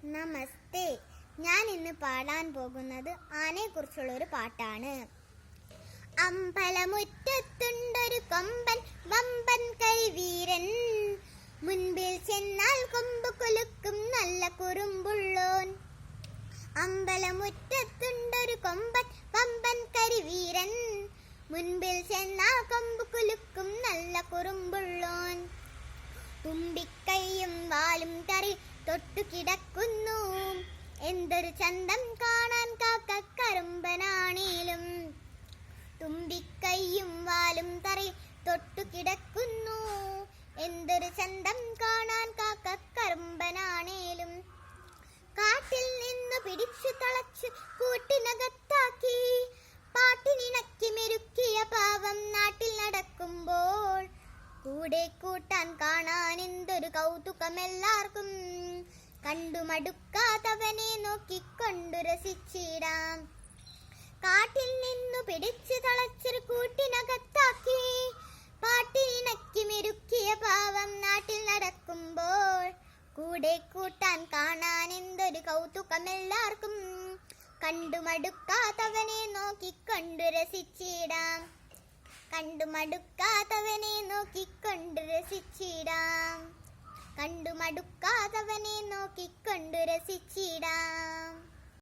നമസ്തേ. ഞാൻ ഇന്ന് പാടാൻ പോകുന്നത് ആനയെക്കുറിച്ചുള്ള ഒരു പാട്ടാണ്. അമ്പലമുറ്റത്തുണ്ടൊരു കൊമ്പൻ വമ്പൻ കരിവീരൻ, മുൻപിൽ ചെന്നാൽ കൊമ്പ് കുലുക്കും നല്ല കുറുമ്പുള്ളോൻ. അമ്പലമുറ്റത്തുണ്ടൊരു കൊമ്പൻ വമ്പൻ കരിവീരൻ, മുൻപിൽ ചെന്നാൽ കൊമ്പ് കുലുക്കും നല്ല കുറുമ്പുള്ളോൻ. തുമ്പിക്കൈയും വാലും തറി തൊട്ടു കിടക്കുന്നു, എന്തൊരു ചന്തം കാണാൻ കാക്കക്കറുമ്പനാണേലും. തുമ്പിക്കൈയും വാലും തറി തൊട്ടു കിടക്കുന്നു, എന്തൊരു ചന്തം കാണാൻ കാക്കക്കറുമ്പനാണേലും. കാട്ടിൽ നിന്ന് പിടിച്ചു തളച്ച് കൂട്ടിനകത്താക്കി, പാട്ടിനിണക്കി മെരുക്കിയ പാവം നാട്ടിൽ നടക്കുമ്പോൾ, കൂടെ കൂട്ടാൻ കാണാൻ എന്തൊരു കൗതുകമെല്ലാവർക്കും. കണ്ടു മടുക്കാത്തവനെ നോക്കിക്കൊണ്ടു രസിച്ചിടാം. കാട്ടിൽ നിന്നു പിടിച്ചു തളച്ചൊരു കൂട്ടിനകത്താക്കി, പാട്ടിനിണക്കി മെരുക്കിയ പാവം നാട്ടിൽ നടക്കുമ്പോൾ, കൂടെ കൂട്ടാൻ കാണാൻ എന്തൊരു കൗതുകമെല്ലാവർക്കും. കണ്ടു മടുക്കാത്തവനെ നോക്കിക്കൊണ്ടു രസിച്ചിടാം. കണ്ടു മടുക്കാത്തവനെ നോക്കിക്കൊണ്ടു രസിച്ചിടാം. കണ്ടു മടുക്കാത്തവനെ നോക്കിക്കൊണ്ടു രസിച്ചിടാം.